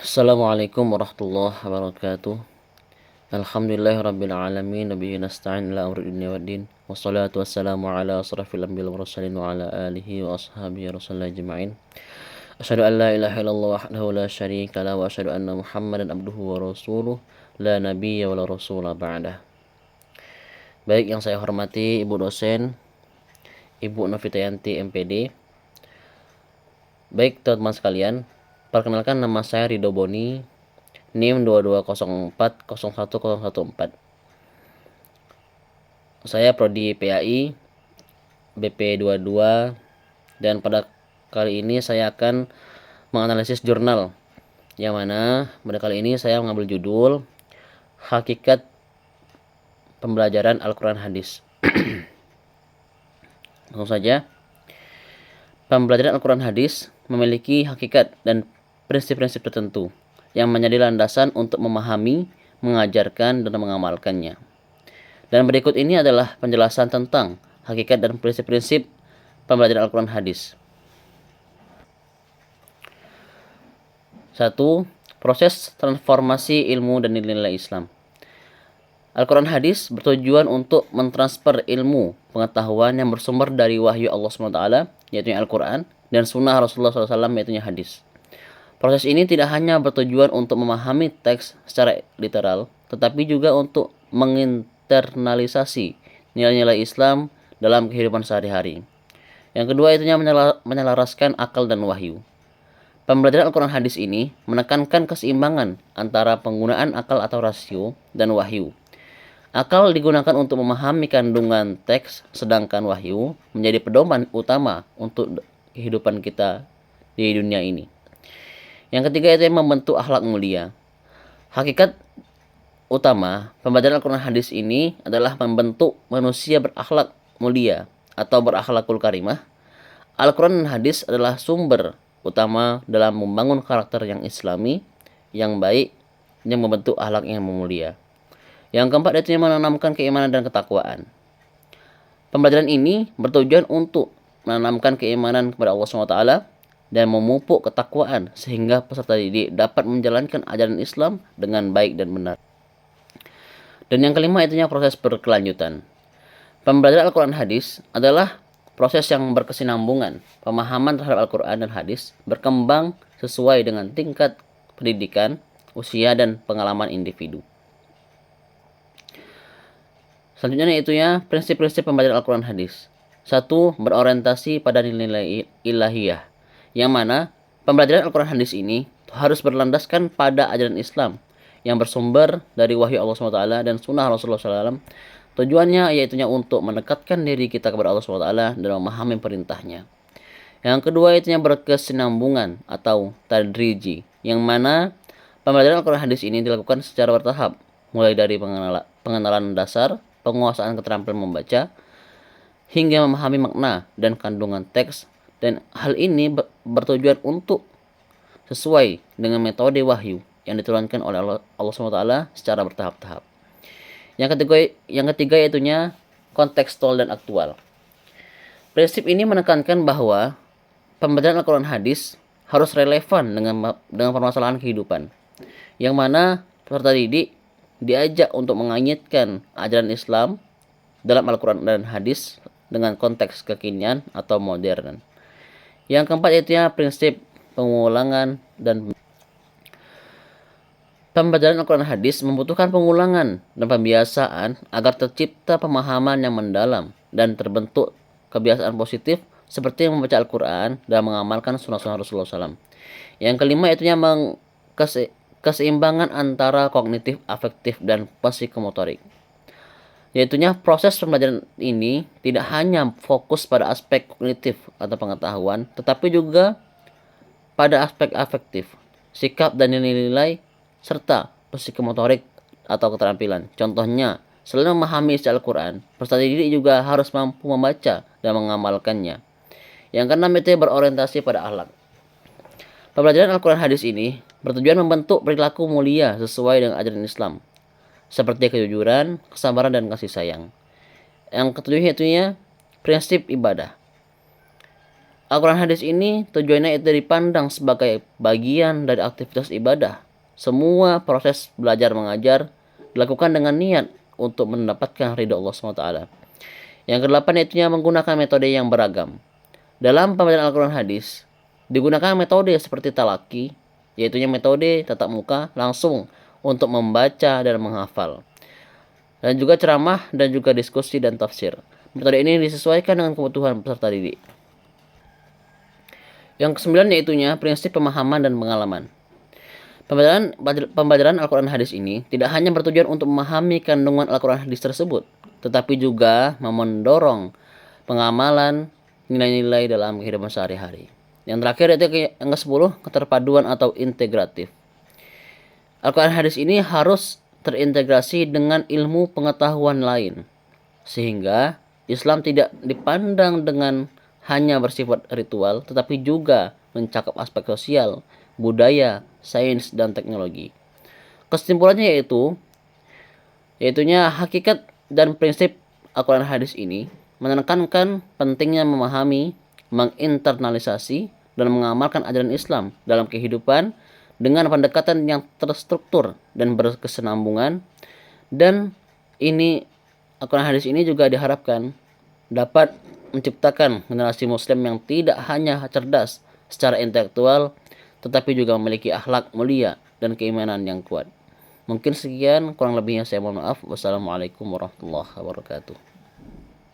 Assalamualaikum warahmatullahi wabarakatuh. Alhamdulillahirabbil alamin, nabiyyi nasta'in ila amri dunya waddin. Wassalatu wassalamu ala asrafil anbiya'i wal mursalin wa ala alihi wa ashabihi rasulillah ajma'in. Asyhadu an la ilaha illallah wahdahu la syarika lahu wa asyhadu anna Muhammadan abduhu wa rasuluh la nabiyya wa la rasula ba'dah. Baik yang saya hormati Ibu dosen, Ibu Novitayanti MPD. Baik teman-teman sekalian, perkenalkan nama saya Ridho Boni, NIM 2204010114. Saya prodi PAI BP22 dan pada kali ini saya akan menganalisis jurnal yang mana pada kali ini saya mengambil judul Hakikat Pembelajaran Al-Quran Hadis. Langsung saja. Pembelajaran Al-Quran Hadis memiliki hakikat dan prinsip-prinsip tertentu yang menjadi landasan untuk memahami, mengajarkan, dan mengamalkannya. Dan berikut ini adalah penjelasan tentang hakikat dan prinsip-prinsip pembelajaran Al-Quran Hadis. 1. Proses transformasi ilmu dan nilai-nilai Islam. Al-Quran Hadis bertujuan untuk mentransfer ilmu, pengetahuan yang bersumber dari wahyu Allah SWT, yaitu Al-Quran, dan sunnah Rasulullah SAW, yaitu hadis. Proses ini tidak hanya bertujuan untuk memahami teks secara literal, tetapi juga untuk menginternalisasi nilai-nilai Islam dalam kehidupan sehari-hari. Yang kedua itunya menyelaraskan akal dan wahyu. Pembelajaran Al-Quran Hadis ini menekankan keseimbangan antara penggunaan akal atau rasio dan wahyu. Akal digunakan untuk memahami kandungan teks, sedangkan wahyu menjadi pedoman utama untuk kehidupan kita di dunia ini. Yang ketiga itu yang membentuk akhlak mulia. Hakikat utama pembelajaran Al-Quran Hadis ini adalah membentuk manusia berakhlak mulia atau berakhlakul karimah. Al-Quran dan Hadis adalah sumber utama dalam membangun karakter yang islami, yang baik, yang membentuk akhlak yang mulia. Yang keempat itu yang menanamkan keimanan dan ketakwaan. Pembelajaran ini bertujuan untuk menanamkan keimanan kepada Allah SWT dan memupuk ketakwaan sehingga peserta didik dapat menjalankan ajaran Islam dengan baik dan benar. Dan yang kelima itunya proses berkelanjutan. Pembelajaran Al-Quran Hadis adalah proses yang berkesinambungan. Pemahaman terhadap Al-Quran dan Hadis berkembang sesuai dengan tingkat pendidikan, usia, dan pengalaman individu. Selanjutnya itunya prinsip-prinsip pembelajaran Al-Quran Hadis. 1. Berorientasi pada nilai-nilai ilahiyah, yang mana pembelajaran Al-Quran Hadis ini harus berlandaskan pada ajaran Islam yang bersumber dari wahyu Allah SWT dan sunnah Rasulullah SAW. Tujuannya yaitunya untuk mendekatkan diri kita kepada Allah SWT dan memahami perintahnya. Yang kedua itunya berkesinambungan atau tadriji, yang mana pembelajaran Al-Quran Hadis ini dilakukan secara bertahap, mulai dari pengenalan dasar, penguasaan keterampilan membaca, hingga memahami makna dan kandungan teks, dan hal ini bertujuan untuk sesuai dengan metode wahyu yang diturunkan oleh Allah SWT secara bertahap-tahap. Yang ketiga yaitunya kontekstual dan aktual. Prinsip ini menekankan bahwa pembelajaran Al-Quran Hadis harus relevan dengan permasalahan kehidupan, yang mana peserta didik diajak untuk mengaitkan ajaran Islam dalam Al-Quran dan Hadis dengan konteks kekinian atau modern. Yang keempat yaitu prinsip pengulangan dan pembelajaran Al-Quran Hadis membutuhkan pengulangan dan pembiasaan agar tercipta pemahaman yang mendalam dan terbentuk kebiasaan positif seperti membaca Al-Quran dan mengamalkan sunnah-sunnah Rasulullah SAW. Yang kelima yaitu keseimbangan antara kognitif, afektif, dan psikomotorik. Yaitunya proses pembelajaran ini tidak hanya fokus pada aspek kognitif atau pengetahuan, tetapi juga pada aspek afektif, sikap dan nilai-nilai, serta psikomotorik atau keterampilan. Contohnya, selain memahami isi Al-Quran, peserta didik juga harus mampu membaca dan mengamalkannya. Yang keenam itu berorientasi pada akhlak. Pembelajaran Al-Quran Hadis ini bertujuan membentuk perilaku mulia sesuai dengan ajaran Islam, seperti kejujuran, kesabaran, dan kasih sayang. Yang ketujuh yaitu prinsip ibadah. Al-Quran hadis ini tujuannya itu dipandang sebagai bagian dari aktivitas ibadah. Semua proses belajar mengajar dilakukan dengan niat untuk mendapatkan ridha Allah SWT. Yang kedelapan yaitunya menggunakan metode yang beragam. Dalam pembelajaran Al-Quran hadis, digunakan metode seperti talaki, yaitunya metode tatap muka langsung untuk membaca dan menghafal. Dan juga ceramah dan juga diskusi dan tafsir. Metode ini disesuaikan dengan kebutuhan peserta didik. Yang kesembilan yaitunya prinsip pemahaman dan pengalaman. Pembelajaran Al-Quran hadis ini tidak hanya bertujuan untuk memahami kandungan Al-Quran hadis tersebut, tetapi juga mendorong pengamalan nilai-nilai dalam kehidupan sehari-hari. Yang terakhir yaitu yang ke-10, keterpaduan atau integratif. Al-Quran hadis ini harus terintegrasi dengan ilmu pengetahuan lain, sehingga Islam tidak dipandang dengan hanya bersifat ritual, tetapi juga mencakup aspek sosial, budaya, sains, dan teknologi. Kesimpulannya yaitunya hakikat dan prinsip Al-Quran hadis ini menekankan pentingnya memahami, menginternalisasi, dan mengamalkan ajaran Islam dalam kehidupan dengan pendekatan yang terstruktur dan berkesinambungan. Dan ini Al-Quran hadis ini juga diharapkan dapat menciptakan generasi muslim yang tidak hanya cerdas secara intelektual, tetapi juga memiliki akhlak mulia dan keimanan yang kuat. Mungkin sekian, kurang lebihnya saya mohon maaf. Wassalamualaikum warahmatullahi wabarakatuh.